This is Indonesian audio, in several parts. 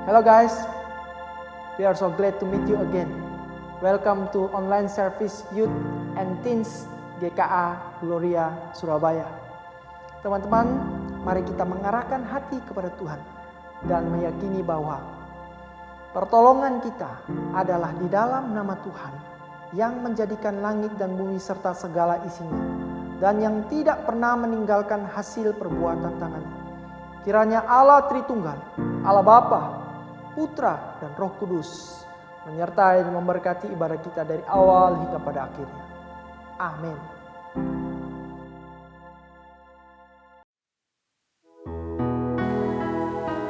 Hello guys, we are so glad to meet you again. Welcome to online service Youth and Teens GKA Gloria Surabaya. Teman-teman, mari kita mengarahkan hati kepada Tuhan dan meyakini bahwa pertolongan kita adalah di dalam nama Tuhan yang menjadikan langit dan bumi serta segala isinya, dan yang tidak pernah meninggalkan hasil perbuatan tangannya. Kiranya Allah Tritunggal, Allah Bapa, Putra, dan Roh Kudus menyertai dan memberkati ibadah kita dari awal hingga pada akhirnya. Amin.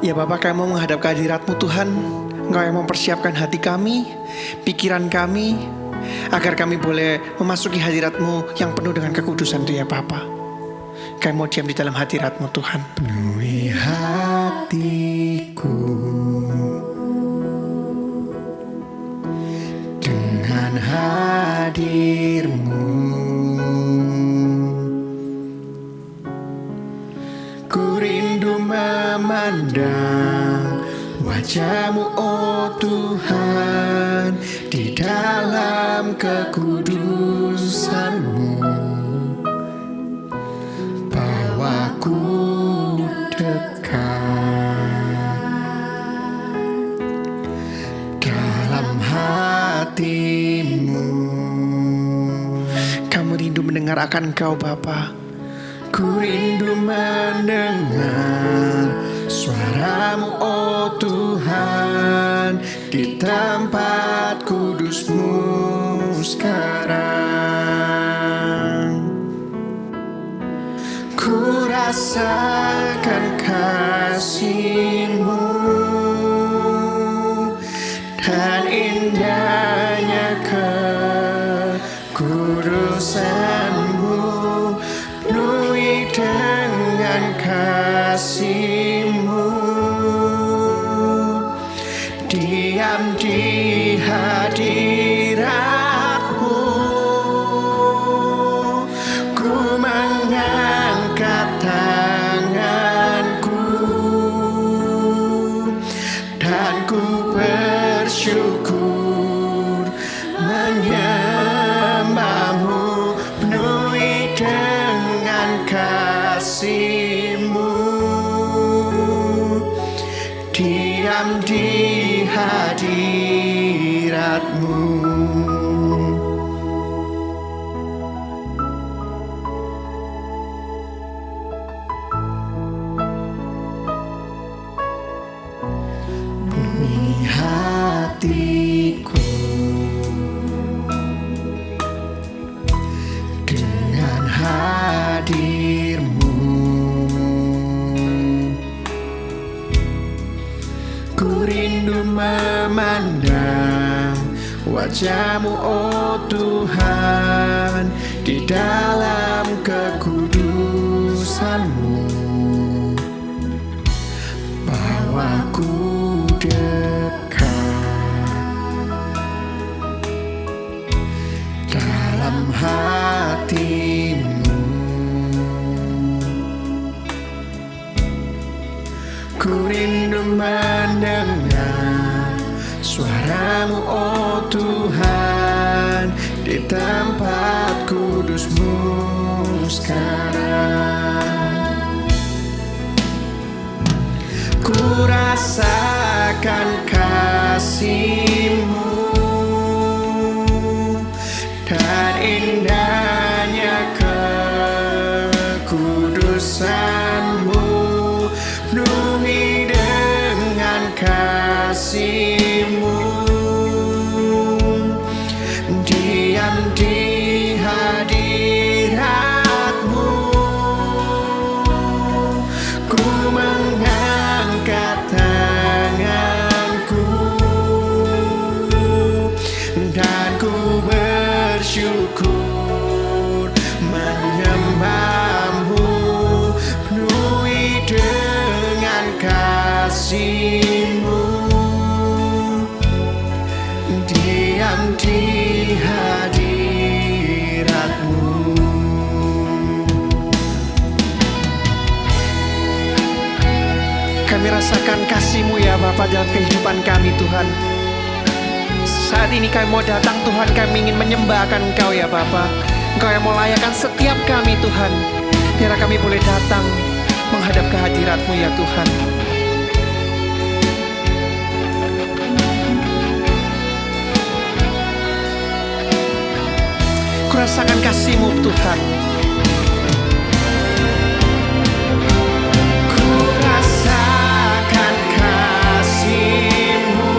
Ya Bapa, kami mau menghadap kehadirat-Mu Tuhan. Engkau yang mempersiapkan hati kami, pikiran kami, agar kami boleh memasuki hadirat-Mu yang penuh dengan kekudusan itu ya Bapa. Kami mau diam di dalam hadirat-Mu Tuhan. Penuhi hatiku dengan hadir-Mu. Ku rindu memandang wajah-Mu, oh Tuhan, di dalam kekudusan-Mu. Bawaku dekat dalam hati-Mu. Kamu rindu mendengar akan Engkau Bapa. Ku rindu mendengar suara-Mu, oh Tuhan, di tempat kudus-Mu sekarang. Ku rasakan kasih-Mu dan indahnya kekudusan-Mu. Penuhi dengan kasih-Mu, diam di hadirat-Mu. Ku mengangkat tanganku dan ku bersyukur menyembah-Mu. Penuhi dengan kasih-Mu, diam di hadirat-Mu. Penuhi hatiku dengan hadir-Mu. Ku rindu memandang wajah-Mu, oh Tuhan, di dalam kekudusan-Mu. Bawaku dekat dalam hati-Mu. Ku rindu mendengar suara-Mu, oh Tuhan, di tempat kudus-Mu sekarang. Ku rasakan kasih-Mu dan indahnya kekudusan-Mu. Penuhi dengan kasih-Mu, diam di hadirat-Mu. Ku mengangkat tanganku Kami rasakan kasih-Mu ya Bapa dalam kehidupan kami Tuhan. Saat ini kami mau datang Tuhan, kami ingin menyembahkan Engkau ya Bapa. Engkau yang mau layakan setiap kami Tuhan. Biar kami boleh datang menghadap kehadirat-Mu ya Tuhan. Kurasakan kasih-Mu Tuhan. Kurasakan kasih-Mu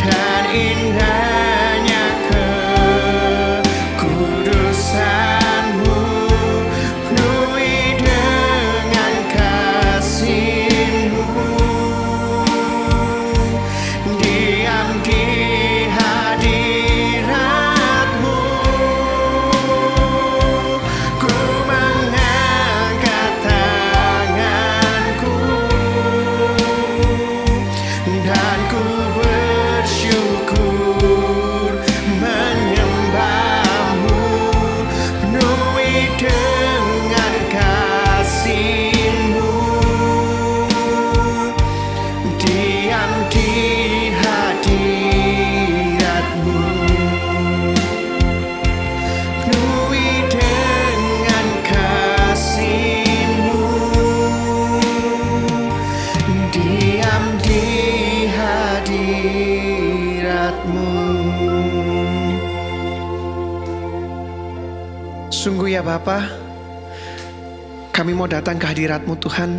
dan indahnya kekudusan-Mu, penuhi dengan kasih-Mu, diam di hadirat-Mu. Ku mengangkat tanganku dan ku bersyukur menyembah-Mu, penuhi dengan kasih-Mu, diam di hadirat-Mu, penuhi dengan kasih-Mu, diam di hadirat-Mu. Sungguh ya Bapa, kami mau datang ke hadirat-Mu Tuhan.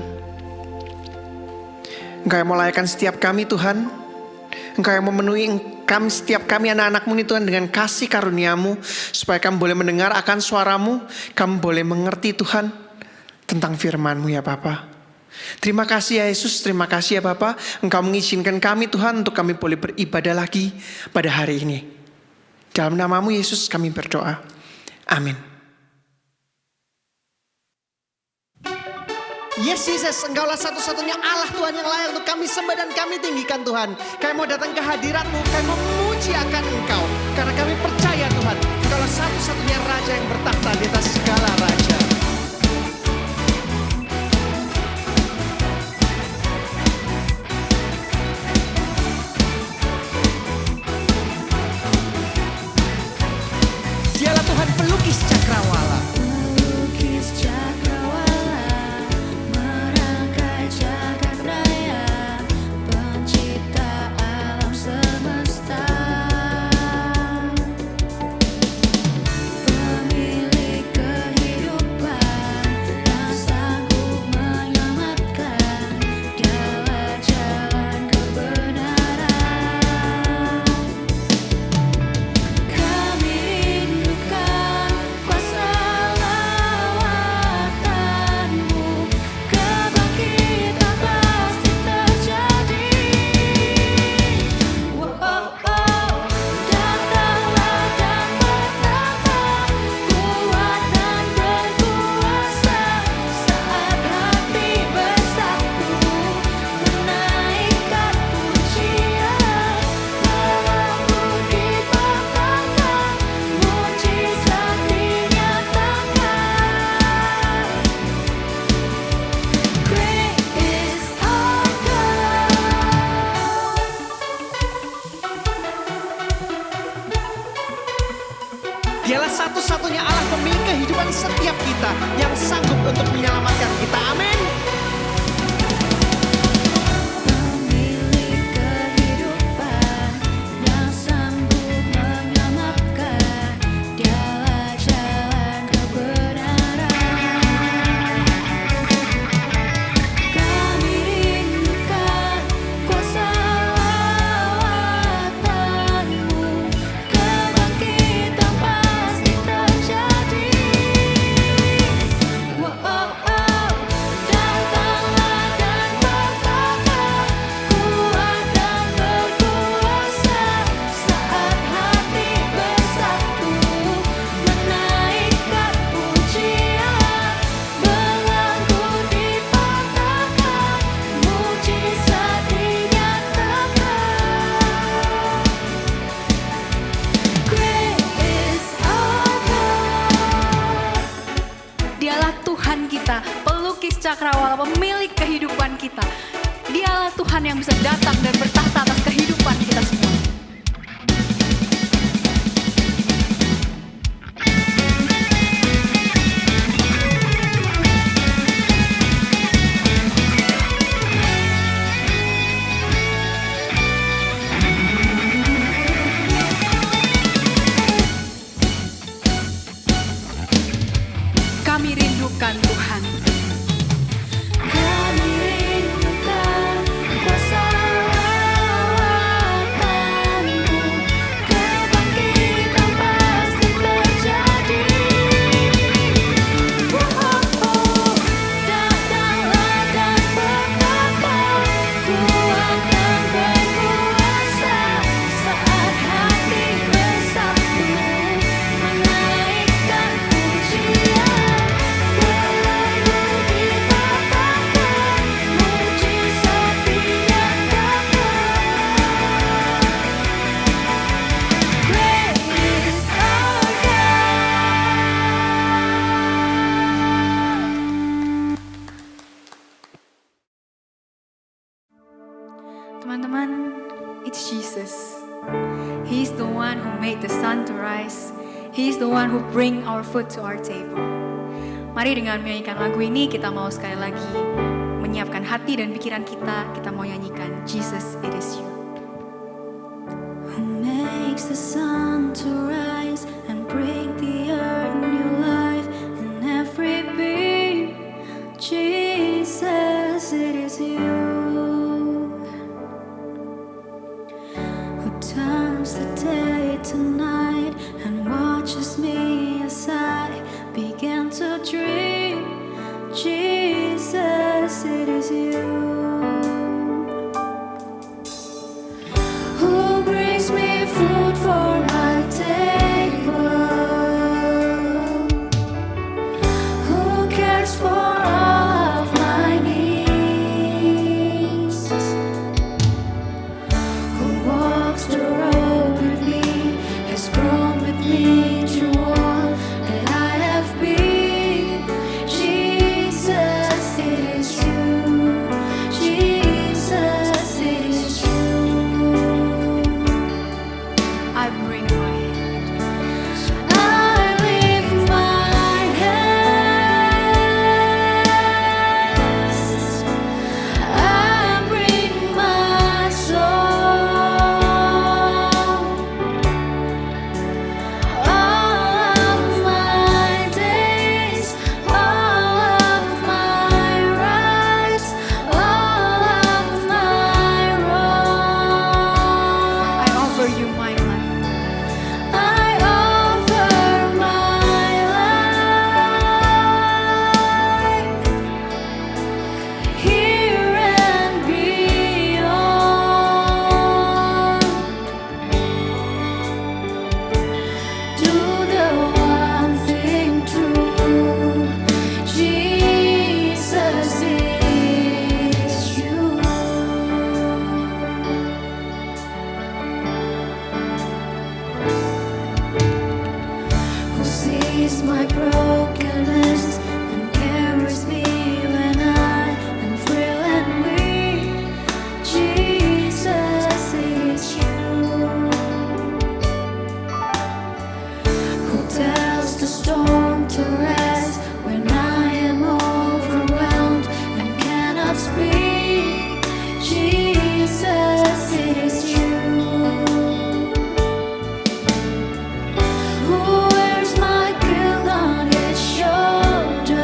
Engkau yang mau layakan setiap kami Tuhan. Engkau yang memenuhi kami, setiap kami anak-anak-Mu ini Tuhan dengan kasih karunia-Mu, supaya kami boleh mendengar akan suara-Mu, kami boleh mengerti Tuhan tentang firman-Mu ya Bapa. Terima kasih ya Yesus, terima kasih ya Bapa. Engkau mengizinkan kami Tuhan untuk kami boleh beribadah lagi pada hari ini. Dalam nama-Mu Yesus kami berdoa. Amin. Yes Jesus, Engkaulah satu-satunya Allah Tuhan yang layak untuk kami sembah dan kami tinggikan Tuhan. Kami mau datang ke hadirat-Mu, kami mau memuji akan Engkau. Karena kami percaya Tuhan, Engkaulah satu-satunya Raja yang bertakhta di atas segala raja. Dialah Tuhan pelukis cakrawala. Melukis cakrawala, merangkai jagat raya, pencipta alam semesta, pemilik kehidupan, yang sanggup menyelamatkan, dialah jalan kebenaran. Kami rindukan kuasa lawatan-Mu, kebangkitan pasti terjadi. Datanglah dan bertambah kuat dan berkuasa, saat hati bersatu menaikkan pujian, Allahmu dibanggakan, mujizat dinyatakan. Great is our God. Dialah satu-satunya Allah pemilik kehidupan setiap kita, yang sanggup untuk menyelamatkan kita. Amin. Pemilik kehidupan, yang sanggup menyelamatkan, dialah jalan kebenaran. Kami rindukan kuasa lawatan-Mu, kebangkitan pasti terjadi. Datanglah cakrawala, pemilik kehidupan kita. Dialah Tuhan yang bisa datang dan bertahta atas kehidupan kita semua. Kami rindukan Tuhan. Kami rindukan kuasa Allah-Mu. Kebangkitan pasti terjadi. Datanglah dan berkata, Tuhan yang berkuasa. Saat hati bersatu menaikkan pujian. Teman-teman, it's Jesus. He's the one who made the sun to rise. He's the one who bring our food to our table. Mari dengan menyanyikan lagu ini kita mau sekali lagi menyiapkan hati dan pikiran kita. Kita mau nyanyikan Jesus, it is you. Who makes the sun to rise and bring the earth new life in every being. Jesus, it is you. Who turns the day to night and watches me as I begin to dream. Jesus, it is you. Who brings me food for my table? Who cares for all of my needs? Who walks the road with me, has grown with me through all that I have been. Jesus, it is you. Jesus, it is you. I bring my hand. I lift my hands. I bring my soul. All of my days, all of my rights, all of my wrongs. I offer you my life. I offer my life here and beyond. Do the one thing true. Jesus is you. Who sees my brokenness and carries me when I am frail and weak. Jesus is you. Who tells the storm to rest when I am overwhelmed and cannot speak. Jesus, it is you. Who wears my guilt on his shoulders?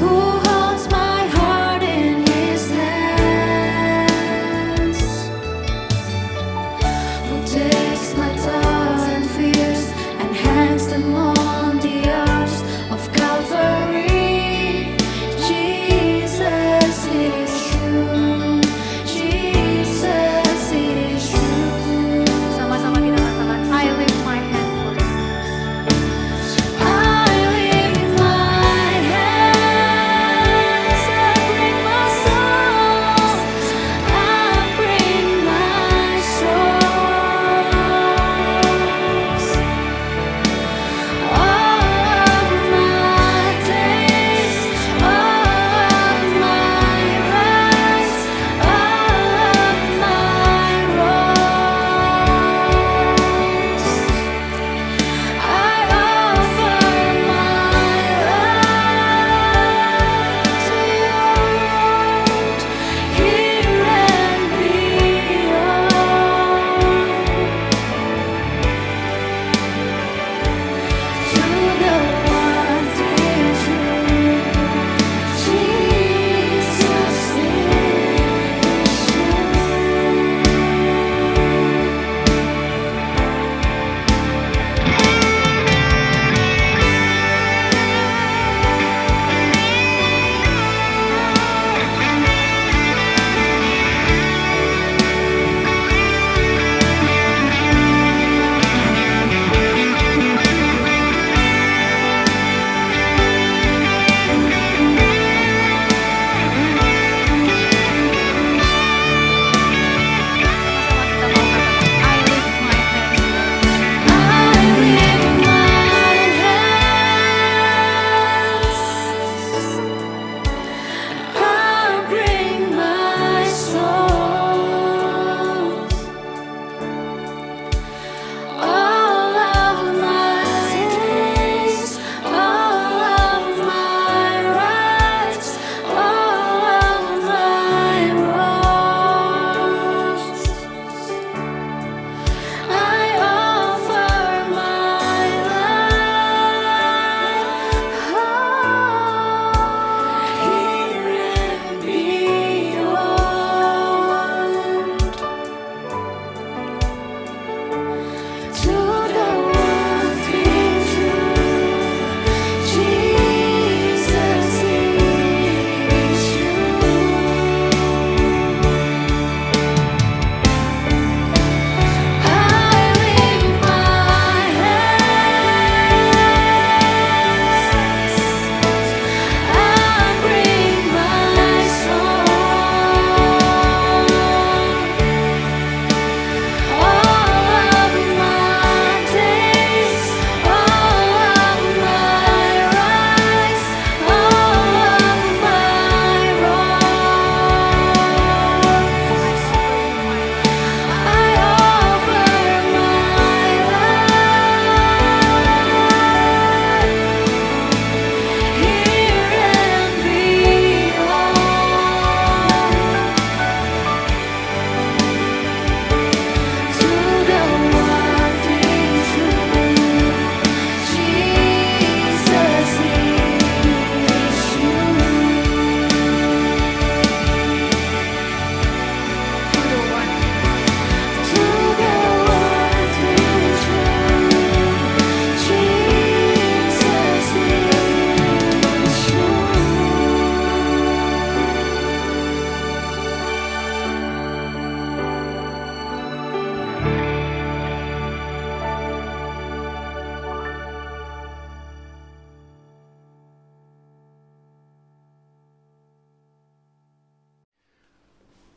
Who holds my heart in his hands? Who takes my thoughts and fears and hangs them on the arms of Calvary?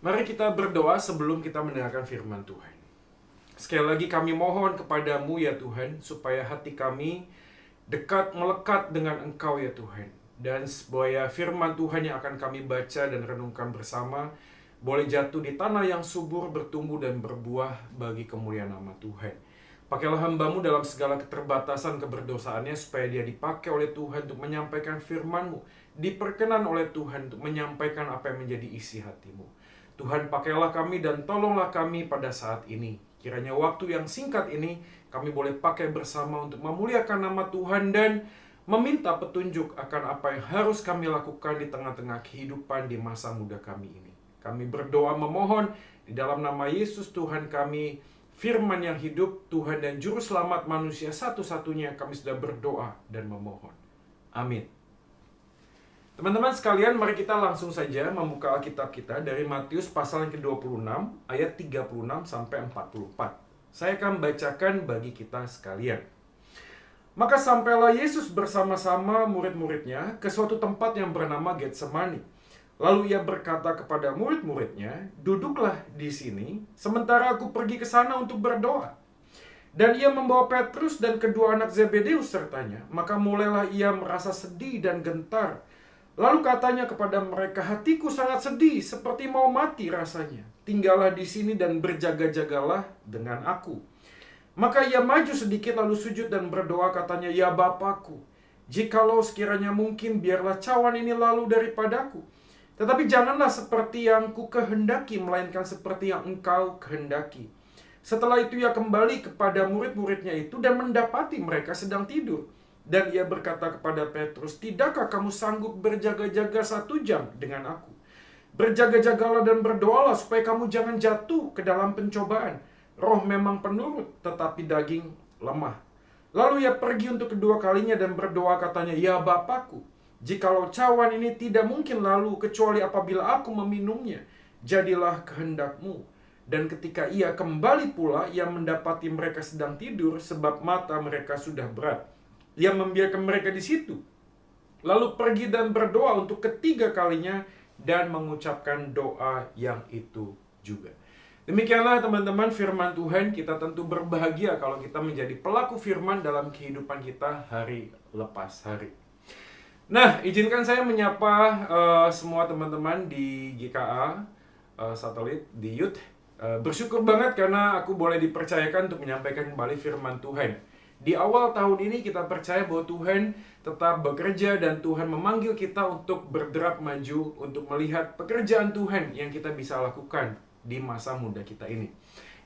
Mari kita berdoa sebelum kita mendengarkan firman Tuhan. Sekali lagi kami mohon kepadamu ya Tuhan, supaya hati kami dekat melekat dengan Engkau ya Tuhan. Dan supaya firman Tuhan yang akan kami baca dan renungkan bersama boleh jatuh di tanah yang subur, bertumbuh dan berbuah bagi kemuliaan nama Tuhan. Pakailah hamba-Mu dalam segala keterbatasan keberdosaannya, supaya dia dipakai oleh Tuhan untuk menyampaikan firman-Mu, diperkenan oleh Tuhan untuk menyampaikan apa yang menjadi isi hati-Mu. Tuhan, pakailah kami dan tolonglah kami pada saat ini. Kiranya waktu yang singkat ini kami boleh pakai bersama untuk memuliakan nama Tuhan dan meminta petunjuk akan apa yang harus kami lakukan di tengah-tengah kehidupan di masa muda kami ini. Kami berdoa memohon di dalam nama Yesus Tuhan kami, firman yang hidup, Tuhan dan Juru Selamat manusia satu-satunya, kami sudah berdoa dan memohon. Amin. Teman-teman sekalian, mari kita langsung saja membuka Alkitab kita dari Matius pasal yang ke-26 ayat 36 sampai 44. Saya akan bacakan bagi kita sekalian. Maka sampailah Yesus bersama-sama murid-muridnya ke suatu tempat yang bernama Getsemani. Lalu ia berkata kepada murid-muridnya, "Duduklah di sini, sementara aku pergi ke sana untuk berdoa." Dan ia membawa Petrus dan kedua anak Zebedeus sertanya. Maka mulailah ia merasa sedih dan gentar. Lalu katanya kepada mereka, "Hatiku sangat sedih, seperti mau mati rasanya. Tinggallah di sini dan berjaga-jagalah dengan aku." Maka ia maju sedikit lalu sujud dan berdoa, katanya, "Ya Bapakku, jikalau sekiranya mungkin, biarlah cawan ini lalu daripadaku. Tetapi janganlah seperti yang ku kehendaki, melainkan seperti yang Engkau kehendaki." Setelah itu ia kembali kepada murid-muridnya itu dan mendapati mereka sedang tidur. Dan ia berkata kepada Petrus, "Tidakkah kamu sanggup berjaga-jaga 1 jam dengan aku? Berjaga-jagalah dan berdoalah supaya kamu jangan jatuh ke dalam pencobaan. Roh memang penurut, tetapi daging lemah." Lalu ia pergi untuk kedua kalinya dan berdoa, katanya, "Ya Bapakku, jikalau cawan ini tidak mungkin lalu kecuali apabila aku meminumnya, jadilah kehendak-Mu." Dan ketika ia kembali pula, ia mendapati mereka sedang tidur sebab mata mereka sudah berat. Ia membiarkan mereka di situ, lalu pergi dan berdoa untuk ketiga kalinya dan mengucapkan doa yang itu juga. Demikianlah teman-teman firman Tuhan. Kita tentu berbahagia kalau kita menjadi pelaku firman dalam kehidupan kita hari lepas hari. Nah, izinkan saya menyapa semua teman-teman di GKA Satelit, di Youth. Bersyukur banget karena aku boleh dipercayakan untuk menyampaikan kembali firman Tuhan. Di awal tahun ini kita percaya bahwa Tuhan tetap bekerja dan Tuhan memanggil kita untuk berderap maju, untuk melihat pekerjaan Tuhan yang kita bisa lakukan di masa muda kita ini.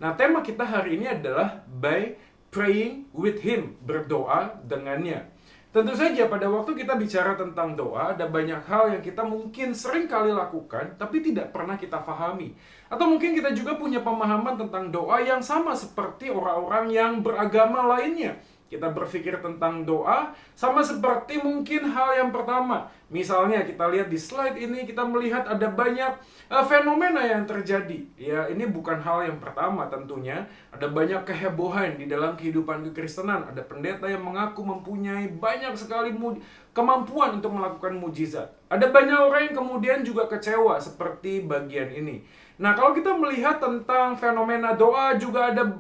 Nah, tema kita hari ini adalah by praying with Him, berdoa dengannya. Tentu saja pada waktu kita bicara tentang doa, ada banyak hal yang kita mungkin sering kali lakukan, tapi tidak pernah kita pahami. Atau mungkin kita juga punya pemahaman tentang doa yang sama seperti orang-orang yang beragama lainnya. Kita berpikir tentang doa sama seperti mungkin hal yang pertama. Misalnya kita lihat di slide ini, kita melihat ada banyak fenomena yang terjadi. Ya, ini bukan hal yang pertama tentunya. Ada banyak kehebohan di dalam kehidupan kekristenan. Ada pendeta yang mengaku mempunyai banyak sekali kemampuan untuk melakukan mujizat. Ada banyak orang yang kemudian juga kecewa seperti bagian ini. Nah, kalau kita melihat tentang fenomena doa, juga ada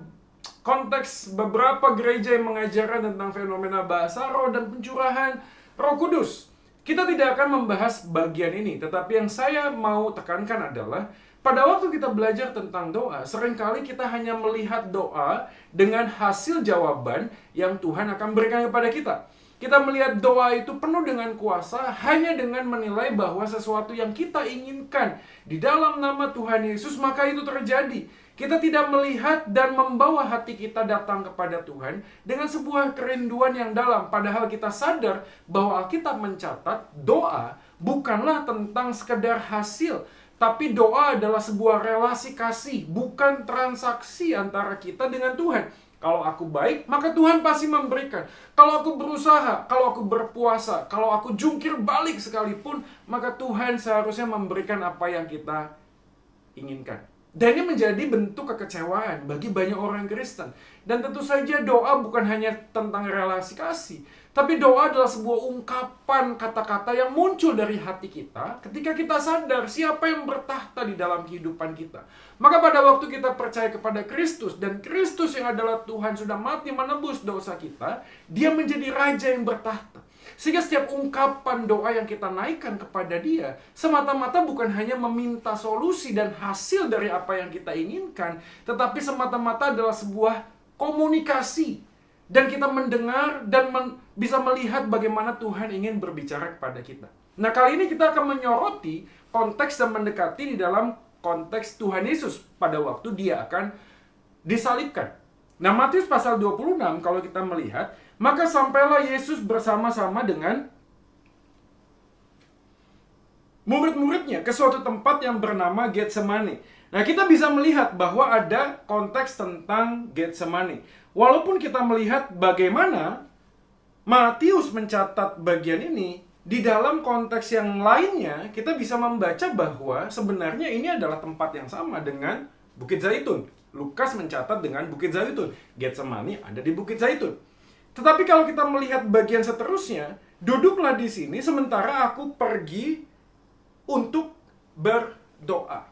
konteks beberapa gereja yang mengajarkan tentang fenomena bahasa roh dan pencurahan Roh Kudus. Kita tidak akan membahas bagian ini, tetapi yang saya mau tekankan adalah pada waktu kita belajar tentang doa, seringkali kita hanya melihat doa dengan hasil jawaban yang Tuhan akan berikan kepada kita. Kita melihat doa itu penuh dengan kuasa hanya dengan menilai bahwa sesuatu yang kita inginkan di dalam nama Tuhan Yesus, maka itu terjadi. Kita tidak melihat dan membawa hati kita datang kepada Tuhan dengan sebuah kerinduan yang dalam. Padahal kita sadar bahwa Alkitab mencatat doa bukanlah tentang sekedar hasil, tapi doa adalah sebuah relasi kasih, bukan transaksi antara kita dengan Tuhan. Kalau aku baik, maka Tuhan pasti memberikan. Kalau aku berusaha, kalau aku berpuasa, kalau aku jungkir balik sekalipun, maka Tuhan seharusnya memberikan apa yang kita inginkan. Dan ini menjadi bentuk kekecewaan bagi banyak orang Kristen. Dan tentu saja doa bukan hanya tentang relasi kasih, Tapi doa adalah sebuah ungkapan kata-kata yang muncul dari hati kita ketika kita sadar siapa yang bertahta di dalam kehidupan kita. Maka pada waktu kita percaya kepada Kristus, dan Kristus yang adalah Tuhan sudah mati menebus dosa kita, Dia menjadi Raja yang bertahta. Sehingga setiap ungkapan doa yang kita naikkan kepada Dia semata-mata bukan hanya meminta solusi dan hasil dari apa yang kita inginkan, tetapi semata-mata adalah sebuah komunikasi. Dan kita mendengar dan bisa melihat bagaimana Tuhan ingin berbicara kepada kita. Nah, kali ini kita akan menyoroti konteks dan mendekati di dalam konteks Tuhan Yesus pada waktu Dia akan disalibkan. Nah, Matius pasal 26 kalau kita melihat, maka sampailah Yesus bersama-sama dengan murid-muridnya ke suatu tempat yang bernama Getsemani. Nah, kita bisa melihat bahwa ada konteks tentang Getsemani. Walaupun kita melihat bagaimana Matius mencatat bagian ini, di dalam konteks yang lainnya kita bisa membaca bahwa sebenarnya ini adalah tempat yang sama dengan Bukit Zaitun. Lukas mencatat dengan Bukit Zaitun. Getsemani ada di Bukit Zaitun. Tetapi kalau kita melihat bagian seterusnya, duduklah di sini sementara aku pergi untuk berdoa.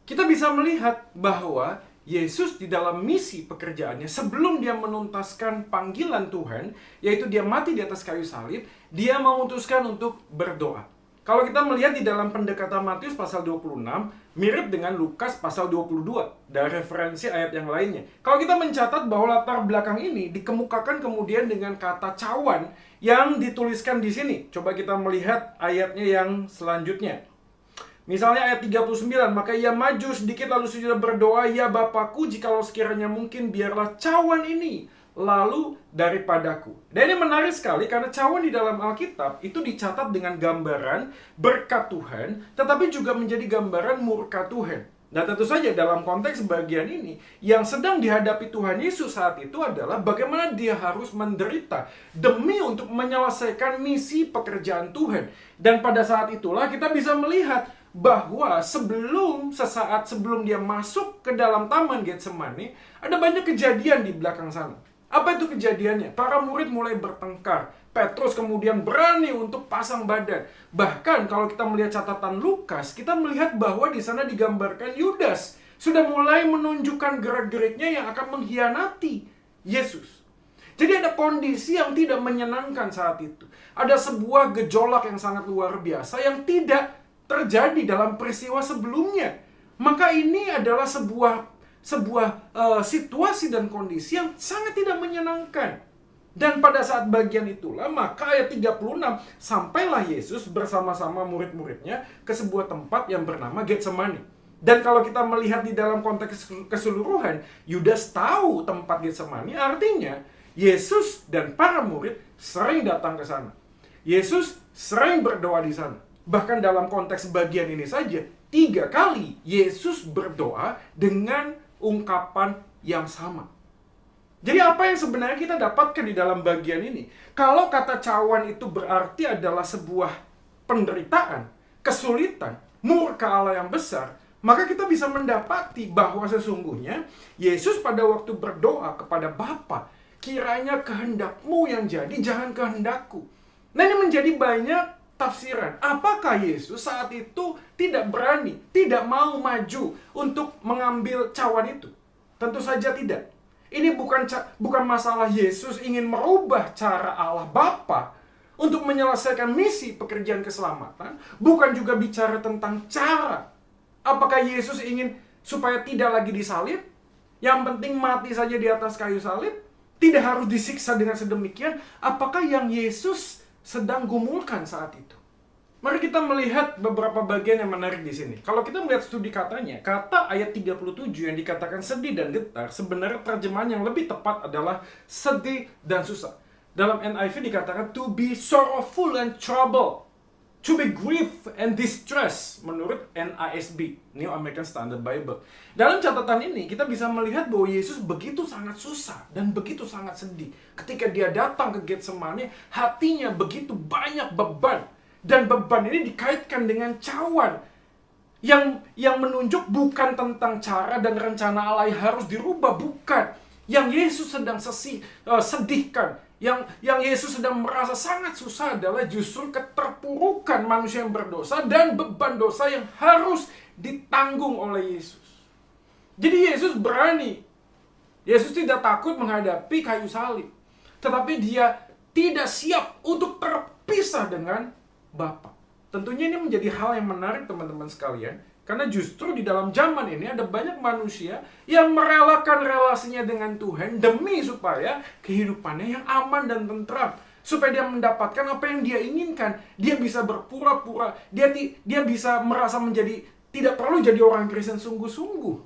Kita bisa melihat bahwa Yesus di dalam misi pekerjaannya, sebelum Dia menuntaskan panggilan Tuhan, yaitu Dia mati di atas kayu salib, Dia memutuskan untuk berdoa. Kalau kita melihat di dalam pendekatan Matius pasal 26, mirip dengan Lukas pasal 22, dari referensi ayat yang lainnya. Kalau kita mencatat bahwa latar belakang ini dikemukakan kemudian dengan kata cawan yang dituliskan di sini. Coba kita melihat ayatnya yang selanjutnya. Misalnya ayat 39, maka ia maju sedikit lalu sudah berdoa, ya Bapakku, jikalau sekiranya mungkin biarlah cawan ini lalu daripadaku. Dan ini menarik sekali karena cawan di dalam Alkitab itu dicatat dengan gambaran berkat Tuhan, tetapi juga menjadi gambaran murka Tuhan. Nah, tentu saja dalam konteks bagian ini, yang sedang dihadapi Tuhan Yesus saat itu adalah bagaimana Dia harus menderita demi untuk menyelesaikan misi pekerjaan Tuhan. Dan pada saat itulah kita bisa melihat bahwa sesaat sebelum Dia masuk ke dalam taman Getsemani, ada banyak kejadian di belakang sana. Apa itu kejadiannya? Para murid mulai bertengkar. Petrus kemudian berani untuk pasang badan. Bahkan kalau kita melihat catatan Lukas, kita melihat bahwa di sana digambarkan Yudas sudah mulai menunjukkan gerak-geriknya yang akan mengkhianati Yesus. Jadi ada kondisi yang tidak menyenangkan saat itu. Ada sebuah gejolak yang sangat luar biasa yang tidak terjadi dalam peristiwa sebelumnya. Maka ini adalah sebuah situasi dan kondisi yang sangat tidak menyenangkan. Dan pada saat bagian itulah, maka ayat 36, sampailah Yesus bersama-sama murid-muridnya ke sebuah tempat yang bernama Getsemani. Dan kalau kita melihat di dalam konteks keseluruhan, Yudas tahu tempat Getsemani, artinya Yesus dan para murid sering datang ke sana. Yesus sering berdoa di sana. Bahkan dalam konteks bagian ini saja, 3 kali Yesus berdoa dengan ungkapan yang sama. Jadi apa yang sebenarnya kita dapatkan di dalam bagian ini? Kalau kata cawan itu berarti adalah sebuah penderitaan, kesulitan, murka Allah yang besar, maka kita bisa mendapati bahwa sesungguhnya Yesus pada waktu berdoa kepada Bapa, kiranya kehendak-Mu yang jadi, jangan kehendak-Ku. Nah, ini menjadi banyak tafsiran. Apakah Yesus saat itu tidak berani, tidak mau maju untuk mengambil cawan itu? Tentu saja tidak. Ini bukan masalah Yesus ingin merubah cara Allah Bapa untuk menyelesaikan misi pekerjaan keselamatan. Bukan juga bicara tentang cara. Apakah Yesus ingin supaya tidak lagi disalib? Yang penting mati saja di atas kayu salib? Tidak harus disiksa dengan sedemikian? Apakah yang Yesus sedang gumulkan saat itu? Mari kita melihat beberapa bagian yang menarik di sini. Kalau kita melihat studi katanya, kata ayat 37 yang dikatakan sedih dan getar, sebenarnya terjemahan yang lebih tepat adalah sedih dan susah. Dalam NIV dikatakan to be sorrowful and troubled, to be grief and distress, menurut NASB, New American Standard Bible. Dalam catatan ini, kita bisa melihat bahwa Yesus begitu sangat susah dan begitu sangat sedih. Ketika Dia datang ke Getsemani, hatinya begitu banyak beban. Dan beban ini dikaitkan dengan cawan yang menunjuk bukan tentang cara dan rencana Allah yang harus dirubah, bukan. Yang Yesus sedang sedihkan, Yang Yesus sedang merasa sangat susah adalah justru keterpurukan manusia yang berdosa dan beban dosa yang harus ditanggung oleh Yesus. Jadi Yesus berani. Yesus tidak takut menghadapi kayu salib. Tetapi dia tidak siap untuk terpisah dengan Bapa. Tentunya ini menjadi hal yang menarik teman-teman sekalian. Karena justru di dalam zaman ini ada banyak manusia yang merelakan relasinya dengan Tuhan demi supaya kehidupannya yang aman dan tentram. Supaya dia mendapatkan apa yang dia inginkan. Dia bisa berpura-pura. Dia bisa merasa menjadi tidak perlu jadi orang Kristen sungguh-sungguh.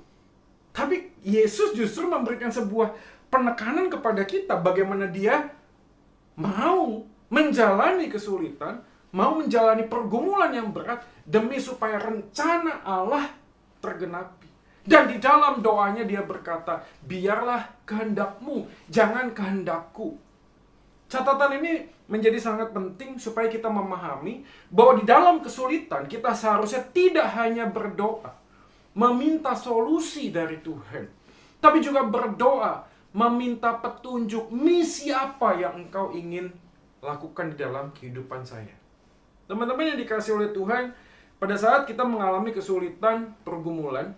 Tapi Yesus justru memberikan sebuah penekanan kepada kita. Bagaimana dia mau menjalani kesulitan, mau menjalani pergumulan yang berat demi supaya rencana Allah tergenapi. Dan di dalam doanya dia berkata, biarlah kehendakmu, jangan kehendakku. Catatan ini menjadi sangat penting supaya kita memahami bahwa di dalam kesulitan kita seharusnya tidak hanya berdoa, meminta solusi dari Tuhan, tapi juga berdoa, meminta petunjuk misi apa yang engkau ingin lakukan di dalam kehidupan saya. Teman-teman yang dikasih oleh Tuhan, pada saat kita mengalami kesulitan, pergumulan,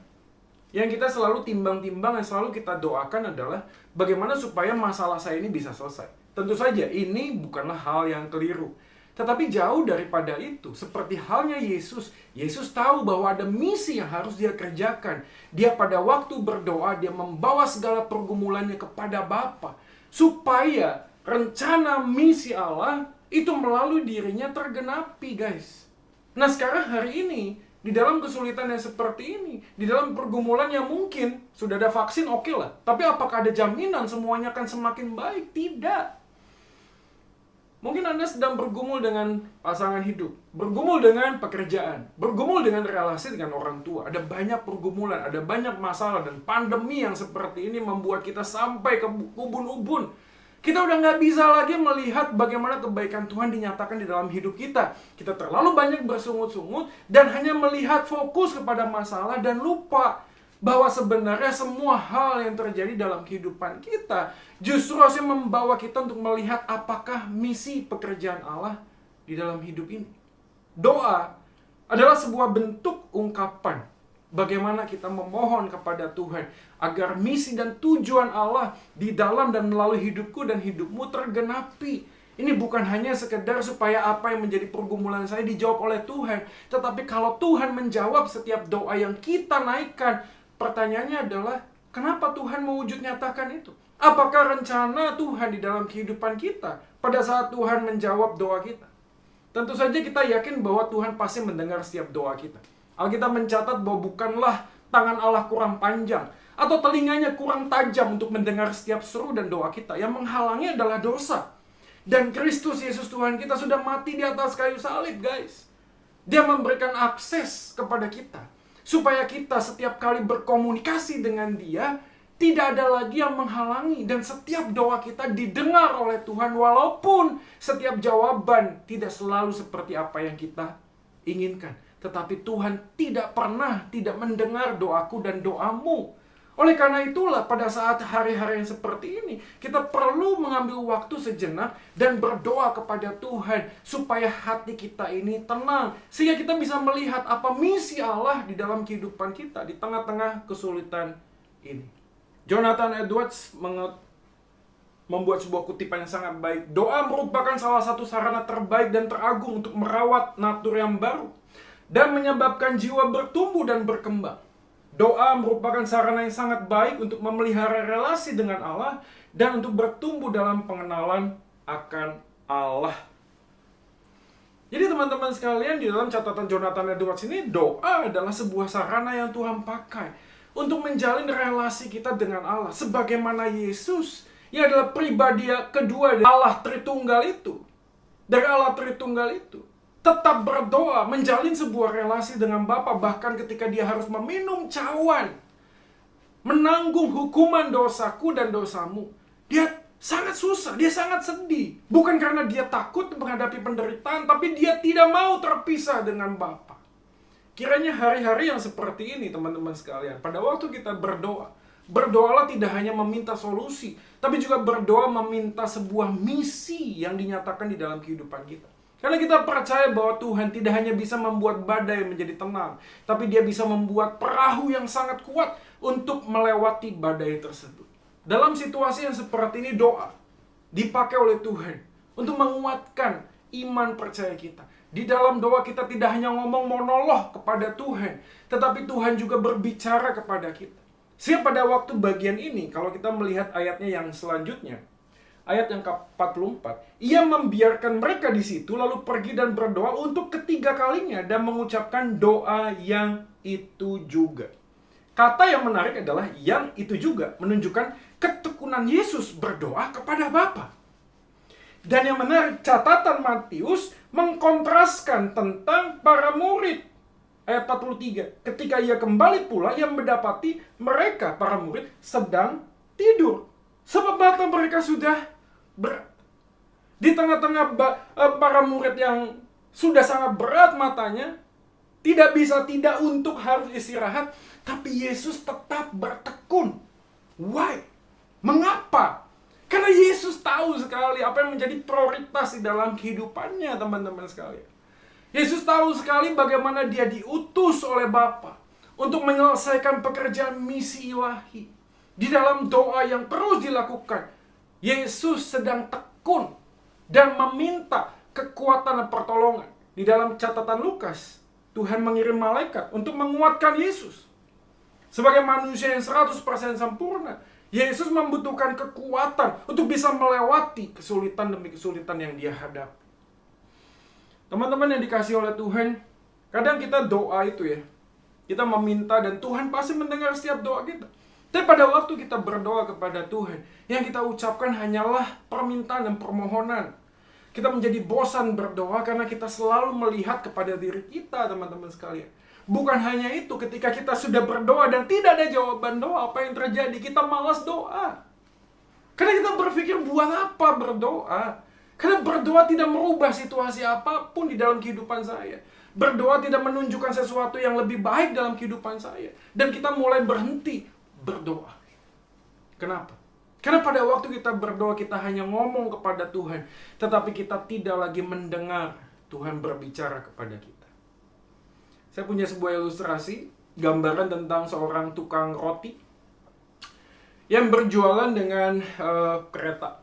yang kita selalu timbang-timbang, yang selalu kita doakan adalah bagaimana supaya masalah saya ini bisa selesai. Tentu saja ini bukanlah hal yang keliru. Tetapi jauh daripada itu, seperti halnya Yesus, Yesus tahu bahwa ada misi yang harus dia kerjakan. Dia pada waktu berdoa, dia membawa segala pergumulannya kepada Bapa, supaya rencana misi Allah itu melalui dirinya tergenapi, guys. Nah sekarang hari ini, di dalam kesulitan yang seperti ini, di dalam pergumulan yang mungkin sudah ada vaksin, oke lah. Tapi apakah ada jaminan semuanya akan semakin baik? Tidak. Mungkin Anda sedang bergumul dengan pasangan hidup, bergumul dengan pekerjaan, bergumul dengan relasi dengan orang tua. Ada banyak pergumulan, ada banyak masalah, dan pandemi yang seperti ini membuat kita sampai ke ubun-ubun. Kita udah nggak bisa lagi melihat bagaimana kebaikan Tuhan dinyatakan di dalam hidup kita. Kita terlalu banyak bersungut-sungut dan hanya melihat fokus kepada masalah dan lupa bahwa sebenarnya semua hal yang terjadi dalam kehidupan kita justru harusnya membawa kita untuk melihat apakah misi pekerjaan Allah di dalam hidup ini. Doa adalah sebuah bentuk ungkapan bagaimana kita memohon kepada Tuhan agar misi dan tujuan Allah di dalam dan melalui hidupku dan hidupmu tergenapi. Ini bukan hanya sekedar supaya apa yang menjadi pergumulan saya dijawab oleh Tuhan. Tetapi kalau Tuhan menjawab setiap doa yang kita naikkan, pertanyaannya adalah, kenapa Tuhan mewujud nyatakan itu? Apakah rencana Tuhan di dalam kehidupan kita pada saat Tuhan menjawab doa kita? Tentu saja kita yakin bahwa Tuhan pasti mendengar setiap doa kita. Alkitab mencatat bahwa bukanlah tangan Allah kurang panjang atau telinganya kurang tajam untuk mendengar setiap seru dan doa kita. Yang menghalangi adalah dosa. Dan Kristus Yesus Tuhan kita sudah mati di atas kayu salib, guys. Dia memberikan akses kepada kita supaya kita setiap kali berkomunikasi dengan Dia, tidak ada lagi yang menghalangi. Dan setiap doa kita didengar oleh Tuhan, walaupun setiap jawaban tidak selalu seperti apa yang kita inginkan. Tetapi Tuhan tidak pernah tidak mendengar doaku dan doamu. Oleh karena itulah pada saat hari-hari yang seperti ini, kita perlu mengambil waktu sejenak dan berdoa kepada Tuhan supaya hati kita ini tenang. Sehingga kita bisa melihat apa misi Allah di dalam kehidupan kita di tengah-tengah kesulitan ini. Jonathan Edwards membuat sebuah kutipan yang sangat baik. Doa merupakan salah satu sarana terbaik dan teragung untuk merawat natur yang baru dan menyebabkan jiwa bertumbuh dan berkembang. Doa merupakan sarana yang sangat baik untuk memelihara relasi dengan Allah dan untuk bertumbuh dalam pengenalan akan Allah. Jadi teman-teman sekalian, di dalam catatan Jonathan Edwards ini, doa adalah sebuah sarana yang Tuhan pakai untuk menjalin relasi kita dengan Allah. Sebagaimana Yesus, yang adalah pribadi kedua dari Allah Tritunggal itu. Dari Allah Tritunggal itu. Tetap berdoa, menjalin sebuah relasi dengan Bapa, bahkan ketika dia harus meminum cawan, menanggung hukuman dosaku dan dosamu. Dia sangat susah, dia sangat sedih. Bukan karena dia takut menghadapi penderitaan, tapi dia tidak mau terpisah dengan Bapa. Kiranya hari-hari yang seperti ini, teman-teman sekalian, pada waktu kita berdoa, Berdoalah tidak hanya meminta solusi, tapi juga berdoa meminta sebuah misi yang dinyatakan di dalam kehidupan kita. Karena kita percaya bahwa Tuhan tidak hanya bisa membuat badai menjadi tenang, tapi Dia bisa membuat perahu yang sangat kuat untuk melewati badai tersebut. Dalam situasi yang seperti ini, doa dipakai oleh Tuhan untuk menguatkan iman percaya kita. Di dalam doa kita tidak hanya ngomong monolog kepada Tuhan, tetapi Tuhan juga berbicara kepada kita. Sehingga pada waktu bagian ini, kalau kita melihat ayatnya yang selanjutnya, ayat yang ke-44, ia membiarkan mereka di situ lalu pergi dan berdoa untuk ketiga kalinya dan mengucapkan doa yang itu juga. Kata yang menarik adalah yang itu juga, menunjukkan ketekunan Yesus berdoa kepada Bapa. Dan yang menarik, catatan Matius mengkontraskan tentang para murid. Ayat 43, ketika ia kembali pula, ia mendapati mereka, para murid, sedang tidur. Sebab mata mereka sudah berat. Di tengah-tengah para murid yang sudah sangat berat matanya, tidak bisa tidak untuk harus istirahat, tapi Yesus tetap bertekun. Why? Mengapa? Karena Yesus tahu sekali apa yang menjadi prioritas di dalam kehidupannya, teman-teman sekalian. Yesus tahu sekali bagaimana Dia diutus oleh Bapa untuk menyelesaikan pekerjaan misi ilahi. Di dalam doa yang terus dilakukan, Yesus sedang tekun dan meminta kekuatan dan pertolongan. Di dalam catatan Lukas, Tuhan mengirim malaikat untuk menguatkan Yesus. Sebagai manusia yang 100% sempurna, Yesus membutuhkan kekuatan untuk bisa melewati kesulitan demi kesulitan yang Dia hadapi. Teman-teman yang dikasihi oleh Tuhan, kadang kita doa itu ya, kita meminta dan Tuhan pasti mendengar setiap doa kita. Tapi pada waktu kita berdoa kepada Tuhan, yang kita ucapkan hanyalah permintaan dan permohonan. Kita menjadi bosan berdoa karena kita selalu melihat kepada diri kita, teman-teman sekalian. Bukan hanya itu, ketika kita sudah berdoa dan tidak ada jawaban doa, apa yang terjadi? Kita malas doa. Karena kita berpikir, buat apa berdoa? Karena berdoa tidak merubah situasi apapun di dalam kehidupan saya. Berdoa tidak menunjukkan sesuatu yang lebih baik dalam kehidupan saya. Dan kita mulai berhenti berdoa. Kenapa? Karena pada waktu kita berdoa, kita hanya ngomong kepada Tuhan, tetapi kita tidak lagi mendengar Tuhan berbicara kepada kita. Saya punya sebuah ilustrasi, gambaran tentang seorang tukang roti yang berjualan dengan kereta,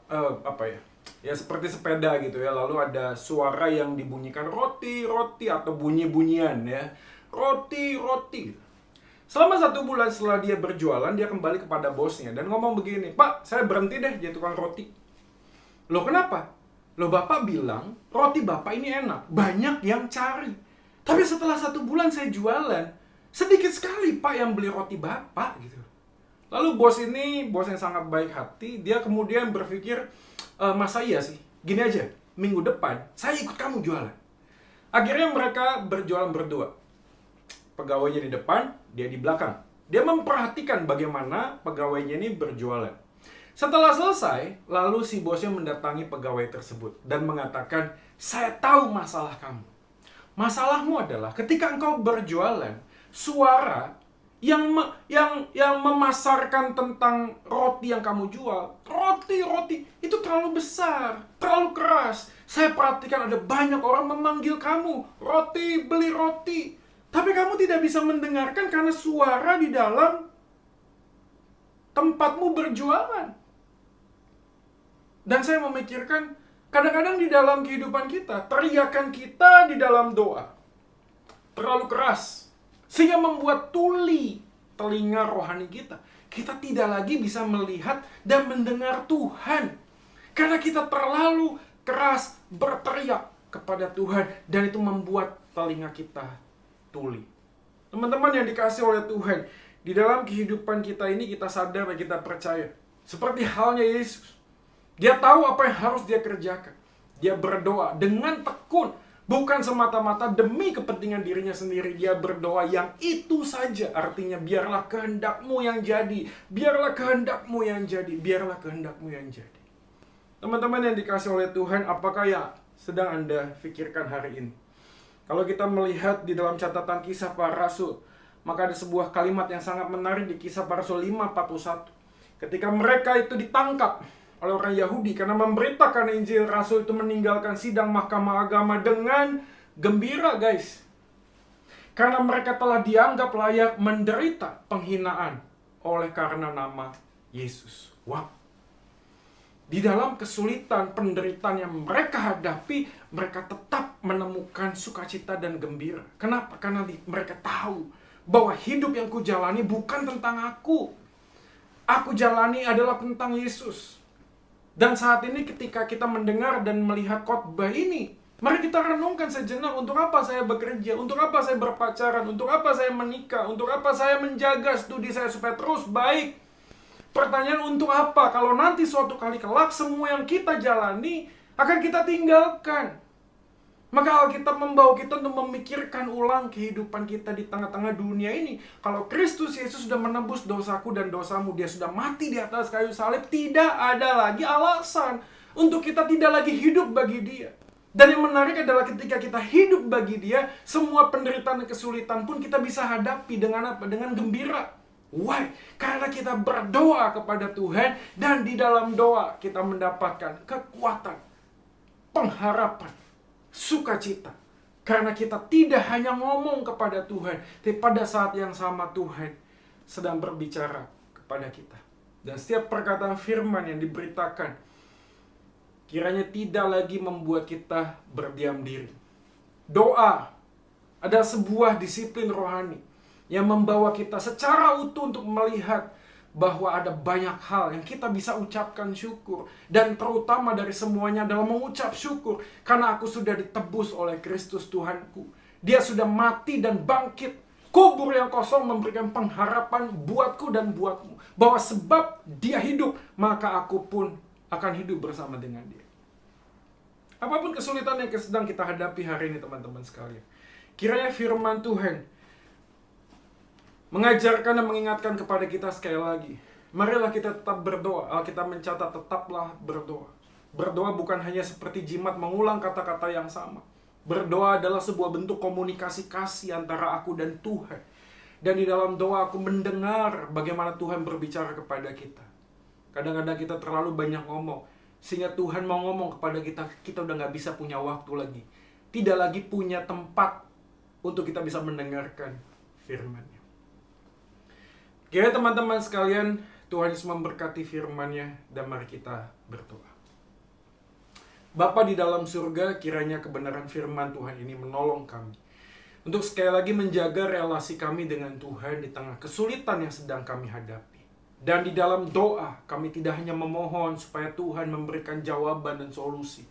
ya seperti sepeda gitu ya. Lalu ada suara yang dibunyikan roti, roti, atau bunyi-bunyian ya. Roti, roti. Selama 1 bulan setelah dia berjualan, dia kembali kepada bosnya dan ngomong begini, "Pak, saya berhenti deh jadi tukang roti." Loh kenapa? Loh Bapak bilang, roti Bapak ini enak, banyak yang cari. Tapi setelah 1 bulan saya jualan, sedikit sekali Pak yang beli roti Bapak gitu. Lalu bos ini, bos yang sangat baik hati, dia kemudian berpikir, masa iya sih? Gini aja, minggu depan saya ikut kamu jualan. Akhirnya mereka berjualan berdua. Pegawainya di depan, dia di belakang. Dia memperhatikan bagaimana pegawainya ini berjualan. Setelah selesai, lalu si bosnya mendatangi pegawai tersebut dan mengatakan, "Saya tahu masalah kamu. Masalahmu adalah ketika engkau berjualan, suara yang memasarkan tentang roti yang kamu jual, roti itu terlalu besar, terlalu keras. Saya perhatikan ada banyak orang memanggil kamu, roti, beli roti. Tapi kamu tidak bisa mendengarkan karena suara di dalam tempatmu berjualan." Dan saya memikirkan, kadang-kadang di dalam kehidupan kita, teriakan kita di dalam doa terlalu keras, sehingga membuat tuli telinga rohani kita. Kita tidak lagi bisa melihat dan mendengar Tuhan. Karena kita terlalu keras berteriak kepada Tuhan, dan itu membuat telinga kita tuli. Teman-teman yang dikasih oleh Tuhan, di dalam kehidupan kita ini kita sadar dan kita percaya. Seperti halnya Yesus. Dia tahu apa yang harus dia kerjakan. Dia berdoa dengan tekun. Bukan semata-mata demi kepentingan dirinya sendiri. Dia berdoa yang itu saja. Artinya biarlah kehendakmu yang jadi. Biarlah kehendakmu yang jadi. Biarlah kehendakmu yang jadi. Teman-teman yang dikasih oleh Tuhan, apakah yang sedang Anda pikirkan hari ini? Kalau kita melihat di dalam catatan Kisah Para Rasul, Maka ada sebuah kalimat yang sangat menarik di Kisah Para Rasul 5:41. Ketika mereka itu ditangkap oleh orang Yahudi karena memberitakan Injil, Rasul itu meninggalkan sidang mahkamah agama dengan gembira, guys. Karena mereka telah dianggap layak menderita penghinaan oleh karena nama Yesus. Wow. Di dalam kesulitan, penderitaan yang mereka hadapi, mereka tetap menemukan sukacita dan gembira. Kenapa? Karena mereka tahu bahwa hidup yang kujalani bukan tentang aku. Aku jalani adalah tentang Yesus. Dan saat ini ketika kita mendengar dan melihat khotbah ini, mari kita renungkan sejenak, untuk apa saya bekerja, untuk apa saya berpacaran, untuk apa saya menikah, untuk apa saya menjaga studi saya supaya terus baik. Pertanyaan, untuk apa kalau nanti suatu kali kelak semua yang kita jalani akan kita tinggalkan? Maka Alkitab membawa kita untuk memikirkan ulang kehidupan kita di tengah-tengah dunia ini. Kalau Kristus Yesus sudah menebus dosaku dan dosamu, Dia sudah mati di atas kayu salib, tidak ada lagi alasan untuk kita tidak lagi hidup bagi Dia. Dan yang menarik adalah ketika kita hidup bagi Dia, semua penderitaan dan kesulitan pun kita bisa hadapi dengan apa? Dengan gembira. Why? Karena kita berdoa kepada Tuhan, dan di dalam doa kita mendapatkan kekuatan, pengharapan, sukacita. Karena kita tidak hanya ngomong kepada Tuhan, tapi pada saat yang sama Tuhan sedang berbicara kepada kita. Dan setiap perkataan firman yang diberitakan kiranya tidak lagi membuat kita berdiam diri. Doa adalah sebuah disiplin rohani yang membawa kita secara utuh untuk melihat bahwa ada banyak hal yang kita bisa ucapkan syukur. Dan terutama dari semuanya adalah mengucap syukur karena aku sudah ditebus oleh Kristus Tuhanku. Dia sudah mati dan bangkit. Kubur yang kosong memberikan pengharapan buatku dan buatmu, bahwa sebab Dia hidup, maka aku pun akan hidup bersama dengan Dia. Apapun kesulitan yang sedang kita hadapi hari ini, teman-teman sekalian, kiranya firman Tuhan mengajarkan dan mengingatkan kepada kita sekali lagi. Marilah kita tetap berdoa. Alkitab mencatat, tetaplah berdoa. Berdoa bukan hanya seperti jimat mengulang kata-kata yang sama. Berdoa adalah sebuah bentuk komunikasi kasih antara aku dan Tuhan. Dan di dalam doa aku mendengar bagaimana Tuhan berbicara kepada kita. Kadang-kadang kita terlalu banyak ngomong, sehingga Tuhan mau ngomong kepada kita, kita udah gak bisa punya waktu lagi. Tidak lagi punya tempat untuk kita bisa mendengarkan firman-Nya. Kira teman-teman sekalian, Tuhan Yesus memberkati firman-Nya, dan mari kita berdoa. Bapa di dalam surga, kiranya kebenaran firman Tuhan ini menolong kami untuk sekali lagi menjaga relasi kami dengan Tuhan di tengah kesulitan yang sedang kami hadapi. Dan di dalam doa, kami tidak hanya memohon supaya Tuhan memberikan jawaban dan solusi,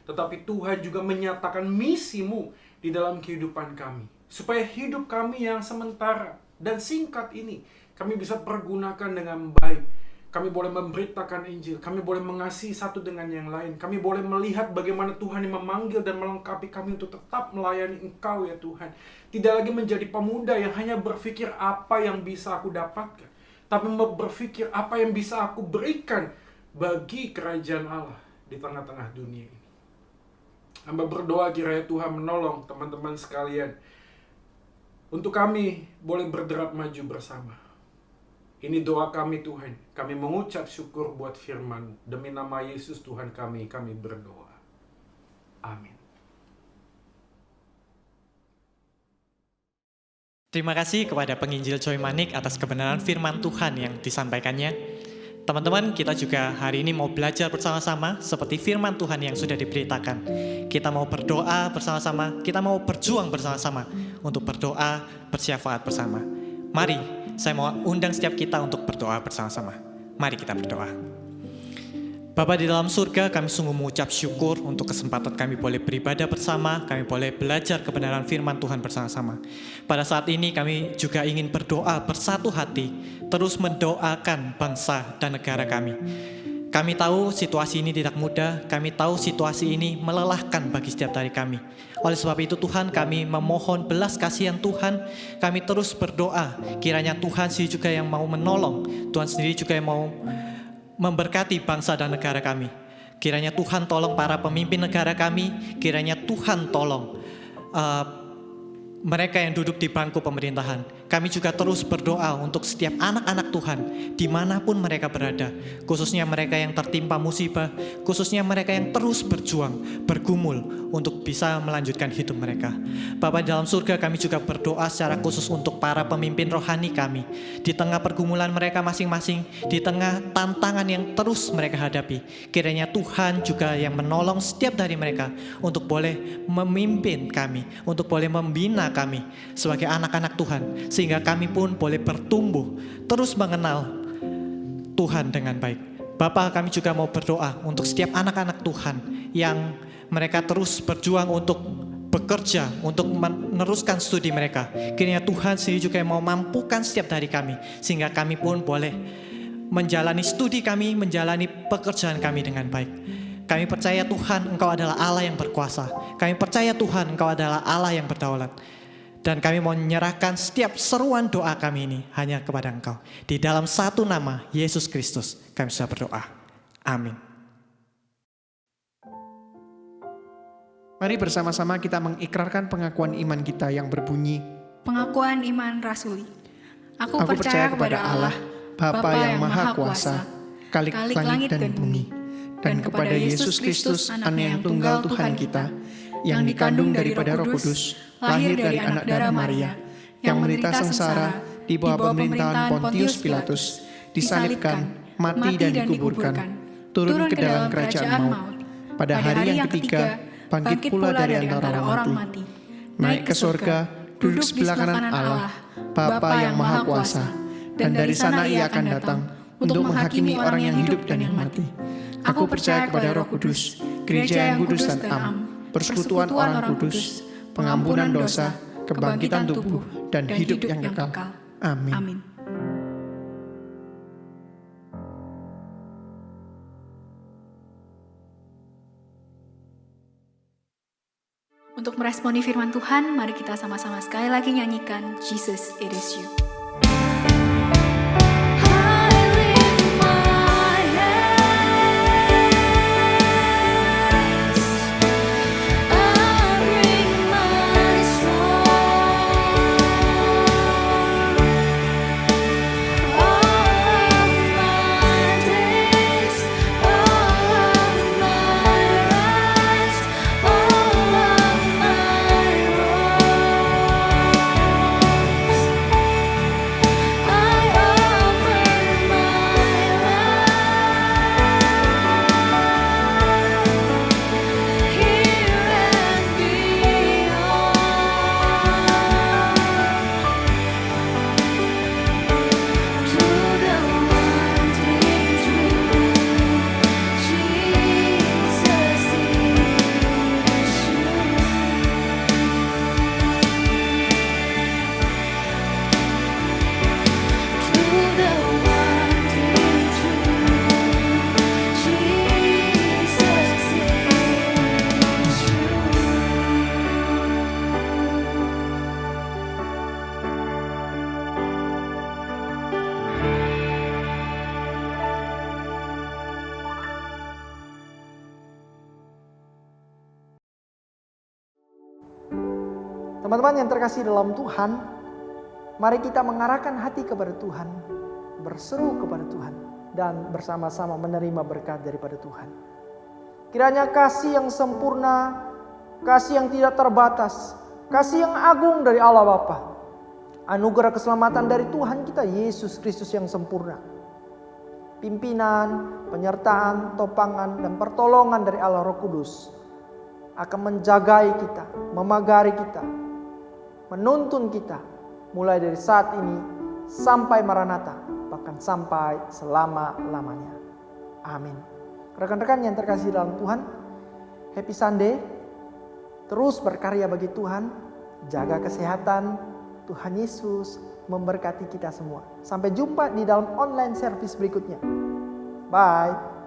tetapi Tuhan juga menyatakan misi-Mu di dalam kehidupan kami, supaya hidup kami yang sementara dan singkat ini kami bisa pergunakan dengan baik. Kami boleh memberitakan Injil, kami boleh mengasihi satu dengan yang lain, kami boleh melihat bagaimana Tuhan yang memanggil dan melengkapi kami untuk tetap melayani Engkau ya Tuhan. Tidak lagi menjadi pemuda yang hanya berpikir apa yang bisa aku dapatkan, tapi berpikir apa yang bisa aku berikan bagi kerajaan Allah di tengah-tengah dunia ini. Hamba berdoa kiranya Tuhan menolong teman-teman sekalian untuk kami boleh bergerak maju bersama. Ini doa kami Tuhan. Kami mengucap syukur buat firman. Demi nama Yesus Tuhan kami berdoa. Amin. Terima kasih kepada penginjil Choi Manik atas kebenaran firman Tuhan yang disampaikannya. Teman-teman, kita juga hari ini mau belajar bersama-sama seperti firman Tuhan yang sudah diberitakan. Kita mau berdoa bersama-sama, kita mau berjuang bersama-sama untuk berdoa bersyafaat bersama. Mari, saya mau undang setiap kita untuk berdoa bersama-sama. Mari kita berdoa. Bapa di dalam surga, kami sungguh mengucap syukur untuk kesempatan kami boleh beribadah bersama, kami boleh belajar kebenaran firman Tuhan bersama-sama. Pada saat ini kami juga ingin berdoa bersatu hati, terus mendoakan bangsa dan negara kami. Kami tahu situasi ini tidak mudah, kami tahu situasi ini melelahkan bagi setiap dari kami. Oleh sebab itu Tuhan, kami memohon belas kasihan Tuhan, kami terus berdoa, kiranya Tuhan sendiri juga yang mau menolong, Tuhan sendiri juga yang mau memberkati bangsa dan negara kami. Kiranya Tuhan tolong para pemimpin negara kami, kiranya Tuhan tolong mereka yang duduk di bangku pemerintahan. kami juga terus berdoa untuk setiap anak-anak Tuhan dimanapun mereka berada, khususnya mereka yang tertimpa musibah, khususnya mereka yang terus berjuang, bergumul untuk bisa melanjutkan hidup mereka. Bapa dalam surga, kami juga berdoa secara khusus untuk para pemimpin rohani kami, di tengah pergumulan mereka masing-masing, di tengah tantangan yang terus mereka hadapi. Kiranya Tuhan juga yang menolong setiap dari mereka untuk boleh memimpin kami, untuk boleh membina kami sebagai anak-anak Tuhan, sehingga kami pun boleh bertumbuh, terus mengenal Tuhan dengan baik. Bapa, kami juga mau berdoa untuk setiap anak-anak Tuhan yang mereka terus berjuang untuk bekerja, untuk meneruskan studi mereka. Kiranya Tuhan sendiri juga yang mau mampukan setiap dari kami, sehingga kami pun boleh menjalani studi kami, menjalani pekerjaan kami dengan baik. Kami percaya Tuhan, Engkau adalah Allah yang berkuasa. Kami percaya Tuhan, Engkau adalah Allah yang berdaulat. Dan kami mau menyerahkan setiap seruan doa kami ini hanya kepada Engkau. Di dalam satu nama, Yesus Kristus, kami sudah berdoa. Amin. Mari bersama-sama kita mengikrarkan pengakuan iman kita yang berbunyi, Pengakuan iman rasuli. Aku Aku percaya kepada Allah, Bapa yang Maha Kuasa, Khalik langit dan bumi, dan kepada Yesus Kristus, Anak yang tunggal Tuhan kita, yang dikandung daripada Roh Kudus, lahir dari anak darah Maria, yang menderita sengsara di bawah pemerintahan Pontius Pilatus, disalibkan, mati dan dikuburkan, turun ke dalam kerajaan maut. Pada hari yang ketiga, bangkit pula dari antara orang mati, naik ke surga, duduk sebelah kanan Allah, Bapa yang Maha Kuasa, dan dari sana Ia akan datang untuk menghakimi orang yang hidup dan yang mati. Aku percaya kepada Roh Kudus, gereja yang kudus dan am, persekutuan orang kudus, pengampunan dosa, kebangkitan tubuh, dan hidup yang kekal. Amin. Amin. Untuk meresponi firman Tuhan, mari kita sama-sama sekali lagi nyanyikan Jesus, It Is You. Teman-teman yang terkasih dalam Tuhan, mari kita mengarahkan hati kepada Tuhan, berseru kepada Tuhan, dan bersama-sama menerima berkat daripada Tuhan. Kiranya kasih yang sempurna, kasih yang tidak terbatas, kasih yang agung dari Allah Bapa, anugerah keselamatan dari Tuhan kita Yesus Kristus yang sempurna, pimpinan, penyertaan, topangan, dan pertolongan dari Allah Roh Kudus akan menjagai kita, memagari kita, menuntun kita mulai dari saat ini sampai Maranatha, bahkan sampai selama-lamanya. Amin. Rekan-rekan yang terkasih dalam Tuhan, Happy Sunday. Terus berkarya bagi Tuhan, jaga kesehatan. Tuhan Yesus memberkati kita semua. Sampai jumpa di dalam online service berikutnya. Bye.